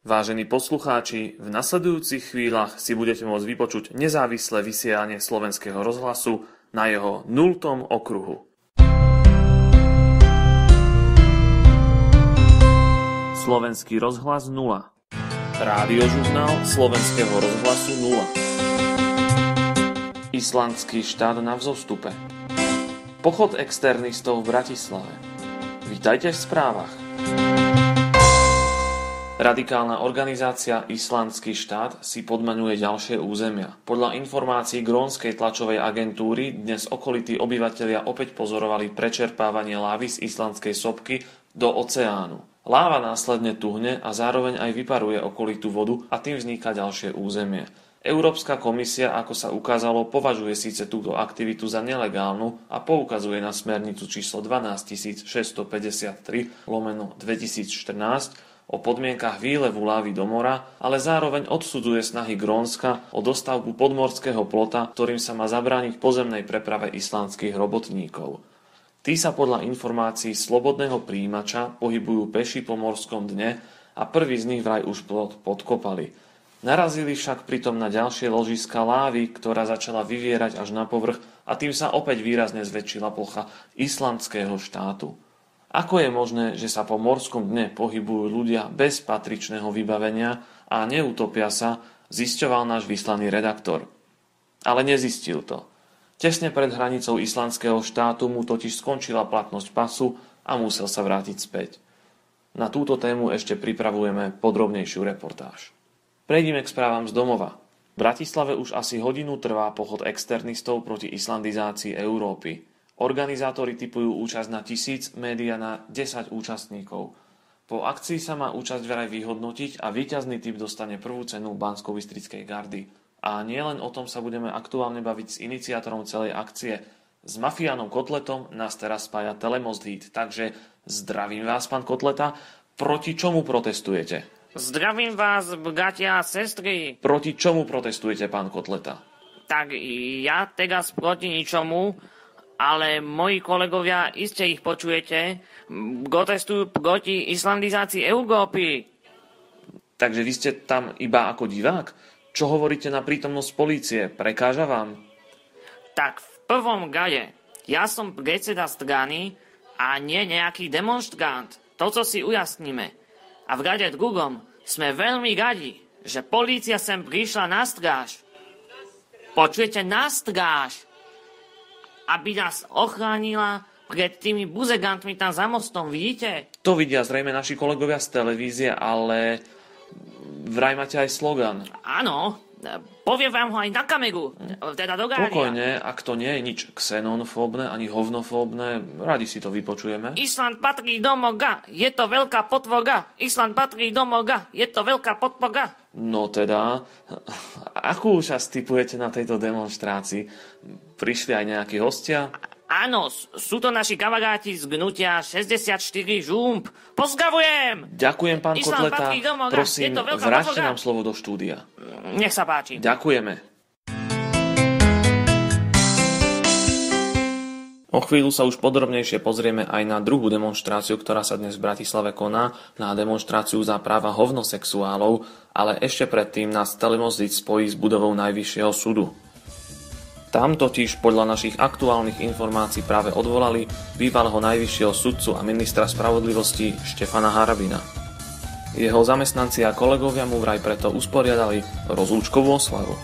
Vážení poslucháči, v nasledujúcich chvíľach si budete môcť vypočuť nezávislé vysielanie Slovenského rozhlasu na jeho 0. okruhu. Slovenský rozhlas 0. Rádiožurnál Slovenského rozhlasu 0. Islandský štát na vzostupe. Pochod externistov v Bratislave. Vítajte v správach. Radikálna organizácia Islandský štát si podmaňuje ďalšie územia. Podľa informácií grónskej tlačovej agentúry dnes okolití obyvatelia opäť pozorovali prečerpávanie lávy z islandskej sopky do oceánu. Láva následne tuhne a zároveň aj vyparuje okolitú vodu a tým vzniká ďalšie územie. Európska komisia, ako sa ukázalo, považuje síce túto aktivitu za nelegálnu a poukazuje na smernicu číslo 12653/2014 o podmienkach výlevu lávy do mora, ale zároveň odsudzuje snahy Grónska o dostavbu podmorského plota, ktorým sa má zabrániť pozemnej preprave islandských robotníkov. Tí sa podľa informácií slobodného prijímača pohybujú peši po morskom dne a prvý z nich vraj už plot podkopali. Narazili však pritom na ďalšie ložiska lávy, ktorá začala vyvierať až na povrch a tým sa opäť výrazne zväčšila plocha islandského štátu. Ako je možné, že sa po morskom dne pohybujú ľudia bez patričného vybavenia a neutopia sa, zisťoval náš vyslaný redaktor. Ale nezistil to. Tesne pred hranicou islandského štátu mu totiž skončila platnosť pasu a musel sa vrátiť späť. Na túto tému ešte pripravujeme podrobnejšiu reportáž. Prejdime k správam z domova. V Bratislave už asi hodinu trvá pochod externistov proti islandizácii Európy. Organizátori tipujú účasť na 1000, média na 10 účastníkov. Po akcii sa má účasť vraj vyhodnotiť a víťazný typ dostane prvú cenu Banskobystrickej gardy. A nielen o tom sa budeme aktuálne baviť s iniciátorom celej akcie. S mafiánom Kotletom nás teraz spája Telemost Heat, takže zdravím vás, pán Kotleta. Proti čomu protestujete? Zdravím vás, bratia a sestry. Proti čomu protestujete, pán Kotleta? Tak ja teraz proti ničomu, ale moji kolegovia, iste ich počujete, protestujú proti islandizácii Európy. Takže vy ste tam iba ako divák? Čo hovoríte na prítomnosť polície? Prekáža vám? Tak v prvom rade, ja som predseda strany a nie nejaký demonštrant. To, co si ujasníme. A v rade druhom sme veľmi radi, že polícia sem prišla na stráž. Počujete, na stráž. Aby nás ochránila pred tými buzegantmi tam za mostom, vidíte? To vidia zrejme naši kolegovia z televízie, ale vraj máte aj slogan. Áno, poviem vám ho aj na kameru, teda do gária. Pokojne, ak to nie je nič xenonfóbne ani hovnofóbne, radi si to vypočujeme. Island patrí do moga, je to veľká potvoga. Island patrí do moga, je to veľká potvoga. No teda, akú účasť tipujete na tejto demonštrácii? Prišli aj nejakí hostia? Áno, sú to naši kamaráti z Gnutia 64 Žump. Pozdravujem! Ďakujem, pán Kotleta. Prosím, vráťte nám slovo do štúdia. Nech sa páči. Ďakujeme. O chvíľu sa už podrobnejšie pozrieme aj na druhú demonštráciu, ktorá sa dnes v Bratislave koná, na demonštráciu za práva hovnosexuálov, ale ešte predtým nás Telemost spojí s budovou Najvyššieho súdu. Tam totiž podľa našich aktuálnych informácií práve odvolali bývalého najvyššieho sudcu a ministra spravodlivosti Štefana Harabina. Jeho zamestnanci a kolegovia mu vraj preto usporiadali rozlúčkovú oslavu.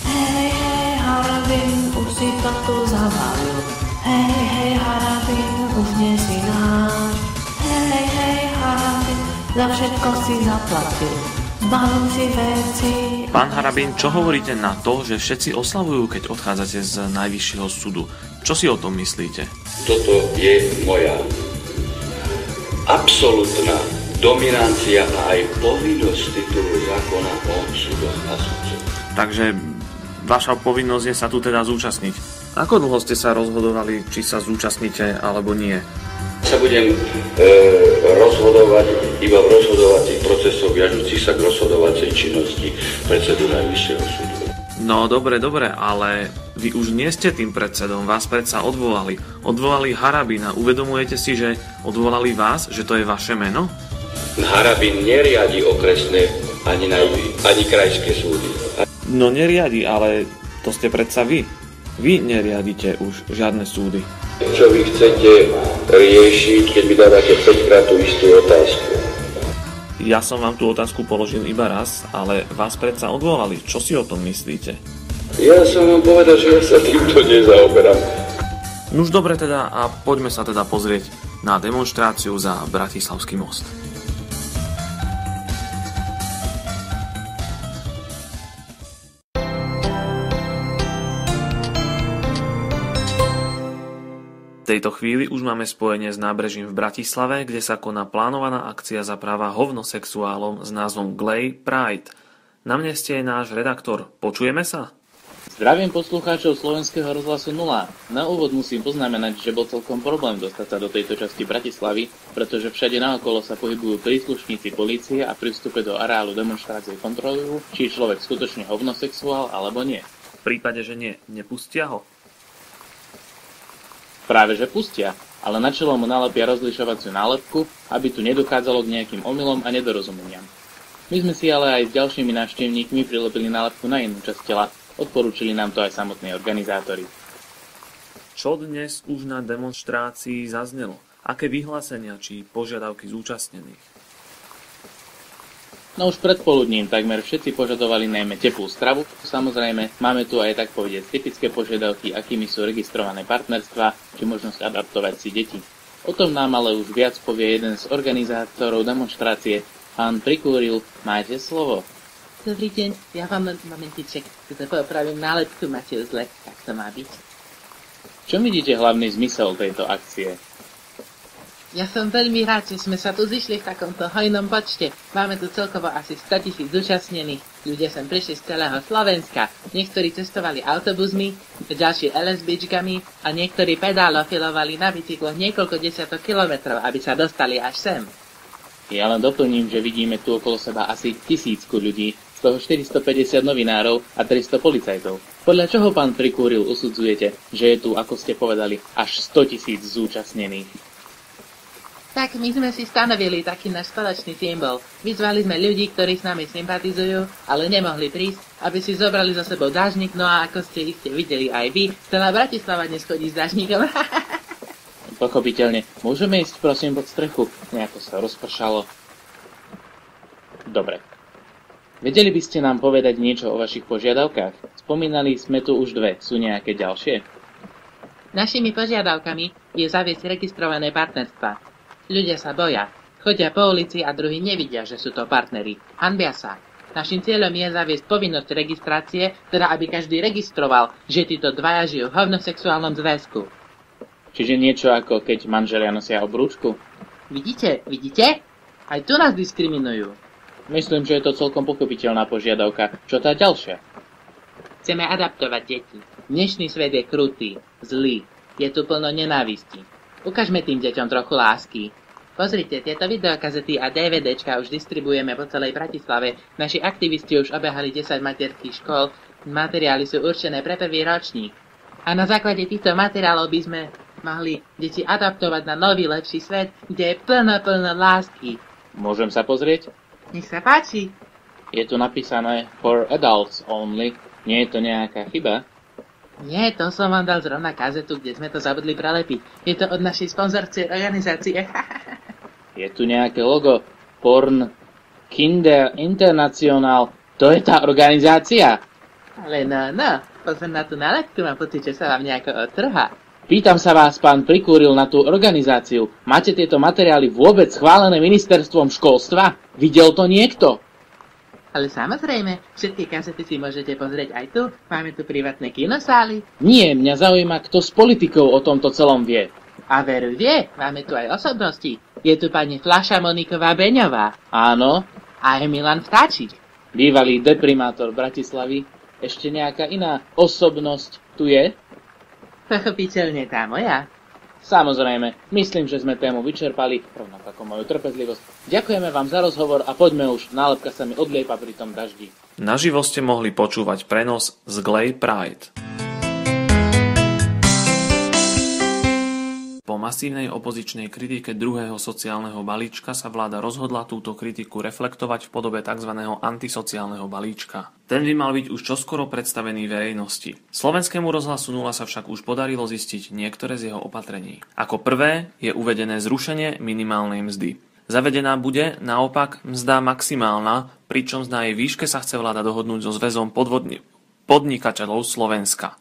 Hej, hej, Harabin, už si to tu zavalil. Hej, hej, Harabin, už nie si náš. Hej, hej, Harabin, za všetko si zaplatil. Zbalil si veci. Pán Harabin, čo hovoríte na to, že všetci oslavujú, keď odchádzate z Najvyššieho súdu? Čo si o tom myslíte? Toto je moja absolútna dominancia a aj povinnosť titulu zákona o súdoch a sudcoch. Takže vaša povinnosť je sa tu teda zúčastniť. Ako dlho ste sa rozhodovali, či sa zúčastníte alebo nie? Sa budem rozhodovať iba v rozhodovacích procesoch viažúcich sa k rozhodovacej činnosti predsedu Najvyššieho súdu. No dobre, ale vy už nie ste tým predsedom, vás predsa odvolali. Odvolali Harabina. Uvedomujete si, že odvolali vás, že to je vaše meno? Harabin neriadi okresné ani krajské súdy. No neriadi, ale to ste predsa vy. Vy neriadite už žiadne súdy. Čo vy chcete riešiť, keď mi dávate 5-krát tú istú otázku? Ja som vám tú otázku položil iba raz, ale vás predsa odvolali. Čo si o tom myslíte? Ja som vám povedal, že ja sa týmto nezaoberám. Nuž dobre teda a poďme sa teda pozrieť na demonštráciu za Bratislavský most. V tejto chvíli už máme spojenie s nábrežím v Bratislave, kde sa koná plánovaná akcia za práva hovnosexuálom s názvom Gay Pride. Na meste je náš redaktor. Počujeme sa? Zdravím poslucháčov Slovenského rozhlasu 0. Na úvod musím poznamenať, že bol celkom problém dostať sa do tejto časti Bratislavy, pretože všade naokolo sa pohybujú príslušníci polície a pri vstupe do areálu demonštrácie kontrolujú, či je človek skutočne hovnosexuál alebo nie. V prípade, že nie, nepustia ho? Práve že pustia, ale na čelo mu nalepia rozlišovaciu nálepku, aby tu nedochádzalo k nejakým omylom a nedorozumeniam. My sme si ale aj s ďalšími návštevníkmi prilepili nálepku na inú časť tela, odporúčili nám to aj samotní organizátori. Čo dnes už na demonštrácii zaznelo? Aké vyhlásenia či požiadavky zúčastnených? No už predpoludním takmer všetci požadovali najmä teplú stravu. Samozrejme, máme tu aj tak povedať typické požiadavky, akými sú registrované partnerstvá, či možnosť adaptovať si deti. O tom nám ale už viac povie jeden z organizátorov demonštrácie, pán Prikúril. Máte slovo. Dobrý deň, ja vám len momentiček, toto popravím nálepku, máte zle, tak to má byť. Čo vidíte hlavný zmysel tejto akcie? Ja som veľmi rád, že sme sa tu zišli v takomto hojnom počte. Máme tu celkovo asi 100 000 zúčastnených. Ľudia sem prišli z celého Slovenska. Niektorí cestovali autobusmi, ďalší LSBčkami a niektorí pedálofilovali na bicykloch niekoľko desiatok kilometrov, aby sa dostali až sem. Ja len doplním, že vidíme tu okolo seba asi 1000 ľudí, z toho 450 novinárov a 300 policajtov. Podľa čoho, pán Prikúril, usudzujete, že je tu, ako ste povedali, až 100 000 zúčastnených? Tak my sme si stanovili taký náš spoločný symbol. Vyzvali sme ľudí, ktorí s nami sympatizujú, ale nemohli prísť, aby si zobrali za sebou dážnik, no a ako ste iste videli aj vy, celá Bratislava dnes chodí s dážnikom. Pochopiteľne. Môžeme ísť prosím pod strechu? Nejako sa rozpršalo. Dobre. Vedeli by ste nám povedať niečo o vašich požiadavkách? Spomínali sme tu už dve. Sú nejaké ďalšie? Našimi požiadavkami je zaviesť registrované partnerstvá. Ľudia sa boja. Chodia po ulici a druhí nevidia, že sú to partneri. Hanbia sa. Naším cieľom je zaviesť povinnosť registrácie, teda aby každý registroval, že títo dvaja žijú v homosexuálnom zväzku. Čiže niečo ako keď manželia nosia obrúčku? Vidíte? Aj tu nás diskriminujú. Myslím, že je to celkom pochopiteľná požiadavka. Čo tá ďalšia? Chceme adaptovať deti. Dnešný svet je krutý, zlý. Je tu plno nenávisti. Ukážme tým deťom trochu lásky. Pozrite, tieto videokazety a DVDčka už distribuujeme po celej Bratislave. Naši aktivisti už obehali 10 materských škôl. Materiály sú určené pre prvý ročník. A na základe týchto materiálov by sme mohli deti adaptovať na nový, lepší svet, kde je plno lásky. Môžem sa pozrieť? Nech sa páči. Je tu napísané for adults only. Nie je to nejaká chyba? Nie, to som vám dal zrovna kazetu, kde sme to zabudli prelepiť. Je to od našej sponzorcej organizácie. Je tu nejaké logo. Porn Kinder International. To je tá organizácia? Ale no. Pozor na tú nálepku, mám pocit, že sa vám nejako odtrhá. Pýtam sa vás, pán Prikúril, na tú organizáciu. Máte tieto materiály vôbec schválené ministerstvom školstva? Videl to niekto? Ale samozrejme, všetky kazety si môžete pozrieť aj tu. Máme tu privátne kinosály. Nie, mňa zaujíma, kto s politikou o tomto celom vie. A veru vie, máme tu aj osobnosti. Je tu pani Fľaša Moniková Beňová. Áno. A je Milan Vtáčik. Bývalý deprimátor Bratislavy. Ešte nejaká iná osobnosť tu je? Pochopiteľne tá moja. Samozrejme, myslím, že sme tému vyčerpali, rovnako ako moju trpezlivosť. Ďakujeme vám za rozhovor a poďme už, nálepka sa mi odliepa pri tom daždi. Naživo ste mohli počúvať prenos z Gay Pride. Po Po masívnej opozičnej kritike druhého sociálneho balíčka sa vláda rozhodla túto kritiku reflektovať v podobe tzv. Antisociálneho balíčka. Ten by mal byť už čoskoro predstavený verejnosti. Slovenskému rozhlasu 0 sa však už podarilo zistiť niektoré z jeho opatrení. Ako prvé je uvedené zrušenie minimálnej mzdy. Zavedená bude naopak mzda maximálna, pričom na jej výške sa chce vláda dohodnúť so zväzom podnikateľov Slovenska.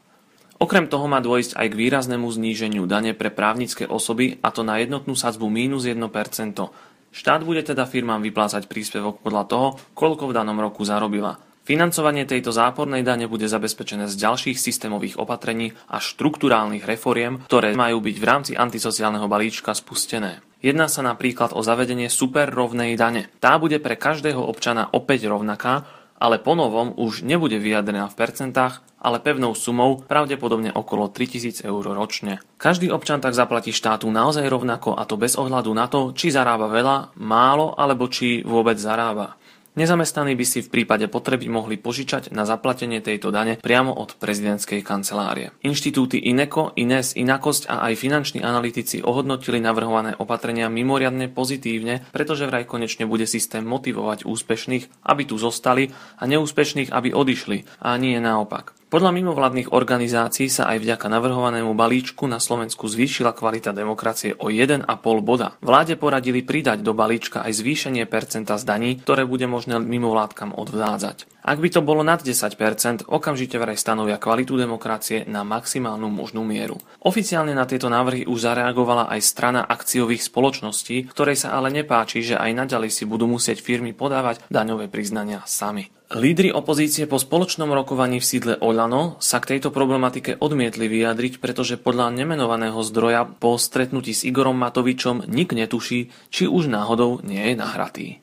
Okrem toho má dôjsť aj k výraznému zníženiu dane pre právnické osoby, a to na jednotnú sadzbu -1%. Štát bude teda firmám vyplácať príspevok podľa toho, koľko v danom roku zarobila. Financovanie tejto zápornej dane bude zabezpečené z ďalších systémových opatrení a štrukturálnych reforiem, ktoré majú byť v rámci antisociálneho balíčka spustené. Jedná sa napríklad o zavedenie superrovnej dane. Tá bude pre každého občana opäť rovnaká, ale ponovom už nebude vyjadrená v percentách, ale pevnou sumou, pravdepodobne okolo 3000 eur ročne. Každý občan tak zaplatí štátu naozaj rovnako, a to bez ohľadu na to, či zarába veľa, málo alebo či vôbec zarába. Nezamestnaní by si v prípade potreby mohli požičať na zaplatenie tejto dane priamo od prezidentskej kancelárie. Inštitúty INECO, INES, Inakosť a aj finanční analytici ohodnotili navrhované opatrenia mimoriadne pozitívne, pretože vraj konečne bude systém motivovať úspešných, aby tu zostali, a neúspešných, aby odišli, a nie naopak. Podľa mimovládnych organizácií sa aj vďaka navrhovanému balíčku na Slovensku zvýšila kvalita demokracie o 1,5 boda. Vláde poradili pridať do balíčka aj zvýšenie percenta z daní, ktoré bude možné mimovládkam odvádzať. Ak by to bolo nad 10%, okamžite vraj stanovia kvalitu demokracie na maximálnu možnú mieru. Oficiálne na tieto návrhy už zareagovala aj strana akciových spoločností, ktorej sa ale nepáči, že aj naďalej si budú musieť firmy podávať daňové priznania sami. Lídri opozície po spoločnom rokovaní v sídle Oľano sa k tejto problematike odmietli vyjadriť, pretože podľa nemenovaného zdroja po stretnutí s Igorom Matovičom nik netuší, či už náhodou nie je nahratý.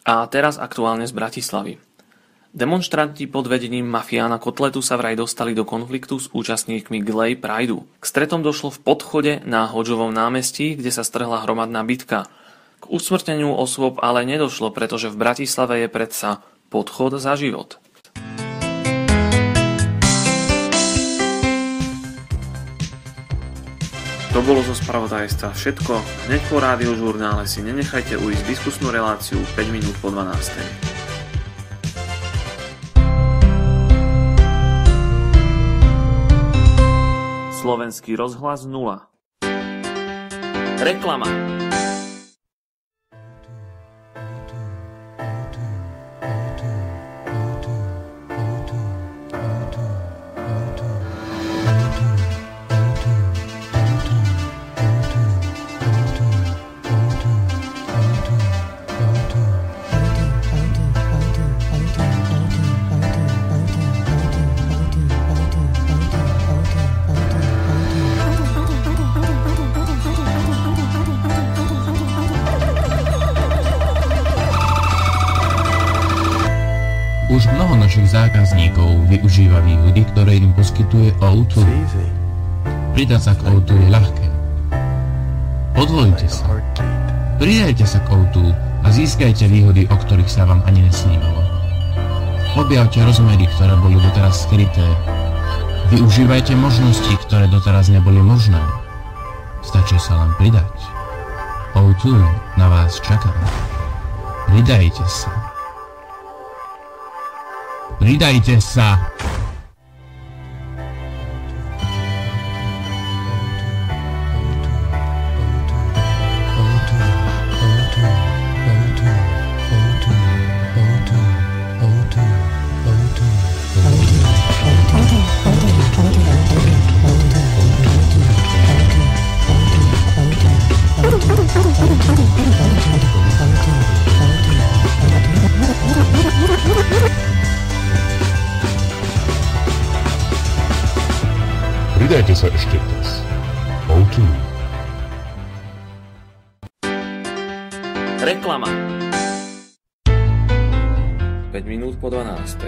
A teraz aktuálne z Bratislavy. Demonštranti pod vedením mafiána Kotletu sa vraj dostali do konfliktu s účastníkmi Glej Prideu. K stretom došlo v podchode na Hodžovom námestí, kde sa strhla hromadná bitka. K usmrteniu osôb ale nedošlo, pretože v Bratislave je predsa podchod za život. To bolo zo spravodajstva všetko. Hneď po Rádiožurnále si nenechajte ujsť diskusnú reláciu 5 minút po 12. Slovenský rozhlas 0. Reklama. Už mnoho našich zákazníkov využíva výhody, ktoré im poskytuje O2. Pridať sa k O2 je ľahké. Podvojte sa. Pridajte sa k O2 a získajte výhody, o ktorých sa vám ani nesnívalo. Objavte rozmery, ktoré boli doteraz skryté. Využívajte možnosti, ktoré doteraz neboli možné. Stačí sa len pridať. O2 na vás čaká. Pridajte sa. Pridajte sa! Pridajte sa ešte dnes. O2. Reklama. 5 minút po 12.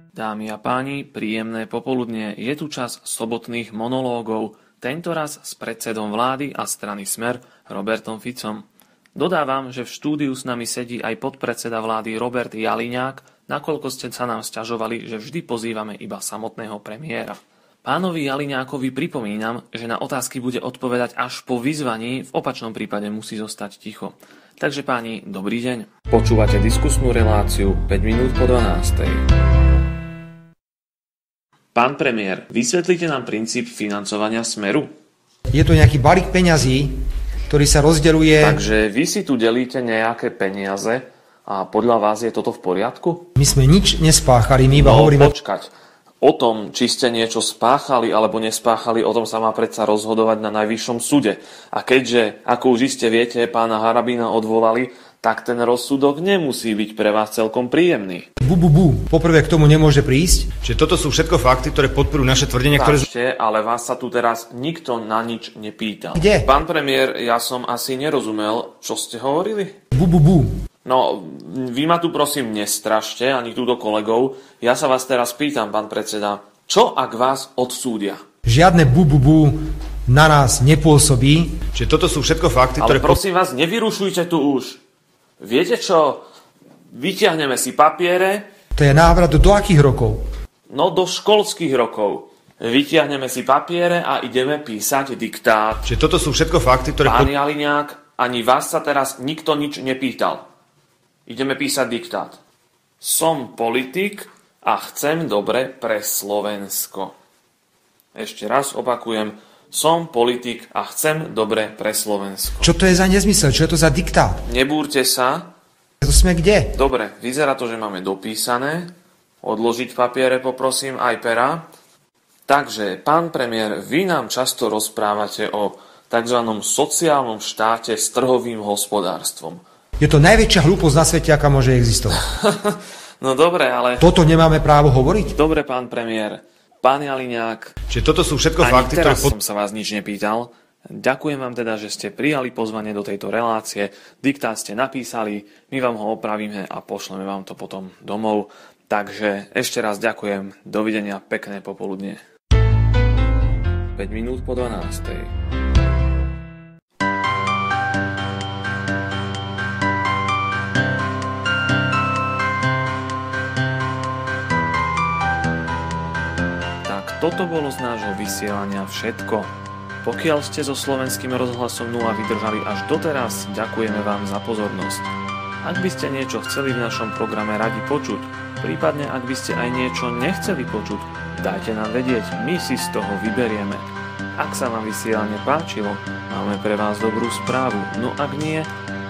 Dámy a páni, príjemné popoludnie. Je tu čas sobotných monológov, tentoraz s predsedom vlády a strany Smer Robertom Ficom. Dodávam, že v štúdiu s nami sedí aj podpredseda vlády Robert Jaliňák, nakoľko ste sa nám sťažovali, že vždy pozývame iba samotného premiéra. Pánovi Jaliňákovi pripomínam, že na otázky bude odpovedať až po vyzvaní, v opačnom prípade musí zostať ticho. Takže páni, dobrý deň. Počúvate diskusnú reláciu 5 minút po 12. Pán premiér, vysvetlite nám princíp financovania Smeru? Je to nejaký balík peňazí, ktorý sa rozdeľuje... Takže vy si tu delíte nejaké peniaze a podľa vás je toto v poriadku? My sme nič nespáchali, my iba hovoríme... Počkať. O tom, či ste niečo spáchali alebo nespáchali, o tom sa má predsa rozhodovať na najvyššom súde. A keďže, ako už iste viete, pána Harabina odvolali, tak ten rozsudok nemusí byť pre vás celkom príjemný. Poprvé k tomu nemôže prísť. Čiže toto sú všetko fakty, ktoré podporujú naše tvrdenia, ktoré... Ale vás sa tu teraz nikto na nič nepýtal. Kde? Pán premiér, ja som asi nerozumel, čo ste hovorili? No, vy ma tu prosím nestrašte, ani túto kolegov. Ja sa vás teraz pýtam, pán predseda, čo ak vás odsúdia? Žiadne na nás nepôsobí. Čiže toto sú všetko fakty, ktoré... Ale prosím vás, nevyrušujte tu už. Viete čo? Vyťahneme si papiere. To je návrat do akých rokov? No, do školských rokov. Vyťahneme si papiere a ideme písať diktát. Čiže toto sú všetko fakty, ktoré... Pán Jaliňák, ani vás sa teraz nikto nič nepýtal. Ideme písať diktát. Som politik a chcem dobre pre Slovensko. Ešte raz opakujem. Som politik a chcem dobre pre Slovensko. Čo to je za nezmysel? Čo je to za diktát? Nebúrte sa. To sme kde? Dobre, vyzerá to, že máme dopísané. Odložiť papiere poprosím, aj pera. Takže, pán premiér, vy nám často rozprávate o tzv. Sociálnom štáte s trhovým hospodárstvom. Je to najväčšia hlúposť na svete, aká môže existovať. No dobre, ale... Toto nemáme právo hovoriť? Dobre, pán premiér. Pán Jaliňák... Čiže toto sú všetko fakty, ktoré... som sa vás nič nepýtal. Ďakujem vám teda, že ste prijali pozvanie do tejto relácie. Diktát ste napísali, my vám ho opravíme a pošleme vám to potom domov. Takže ešte raz ďakujem. Dovidenia, pekné popoludne. 5 minút po 12. Toto bolo z nášho vysielania všetko. Pokiaľ ste so Slovenským rozhlasom 0 vydržali až doteraz, ďakujeme vám za pozornosť. Ak by ste niečo chceli v našom programe radi počuť, prípadne ak by ste aj niečo nechceli počuť, dajte nám vedieť, my si z toho vyberieme. Ak sa vám vysielanie páčilo, máme pre vás dobrú správu, no ak nie,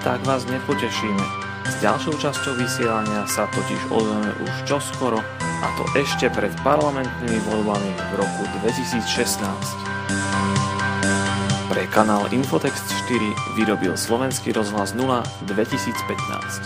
tak vás nepotešíme. S ďalšou časťou vysielania sa totiž ozveme už čoskoro, a to ešte pred parlamentnými voľbami v roku 2016. Pre kanál Infotext 4 vyrobil Slovenský rozhlas 0 2015.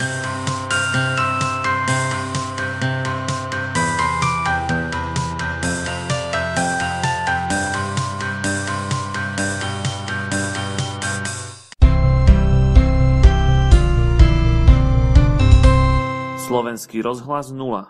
Slovenský rozhlas 0.